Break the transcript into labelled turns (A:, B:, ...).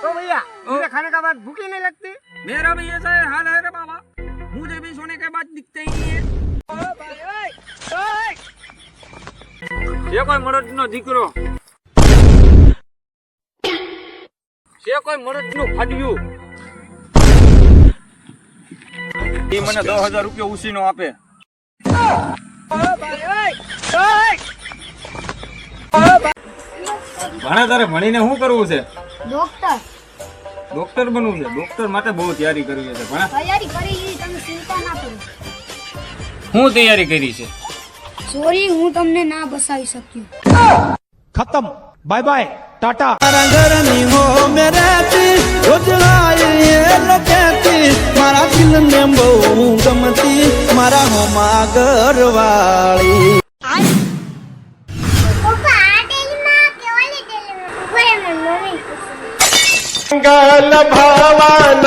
A: ओ भैया मुझे खाने के बाद भूख ही नहीं लगती।
B: मेरा भी ऐसा है हाल है रे बाबा, मुझे भी सोने के बाद दिखते ही नहीं है। ये कोई मरद नो दीकरो ये कोई मरद नो फाड्યું એ મને 10,000 રૂપિયા ઉસીનો આપે। ભણે તારે ભણીને શું કરવું છે?
C: ડોક્ટર
B: ડોક્ટર બનવું છે? ડોક્ટર માટે બહુ તૈયારી કરવી છે। ભણા
C: તૈયારી કરી છે, તમે ચિંતા ના કરો।
B: હું તૈયારી કરી છે?
C: સોરી, હું તમને ના બસાવી શક્યો।
D: खत्म, बाय बाय, टाटा।
E: घर नहीं हो मेरे रोज मारा दिल में बहु गमती मारा हो मागर वाली
F: गल भवन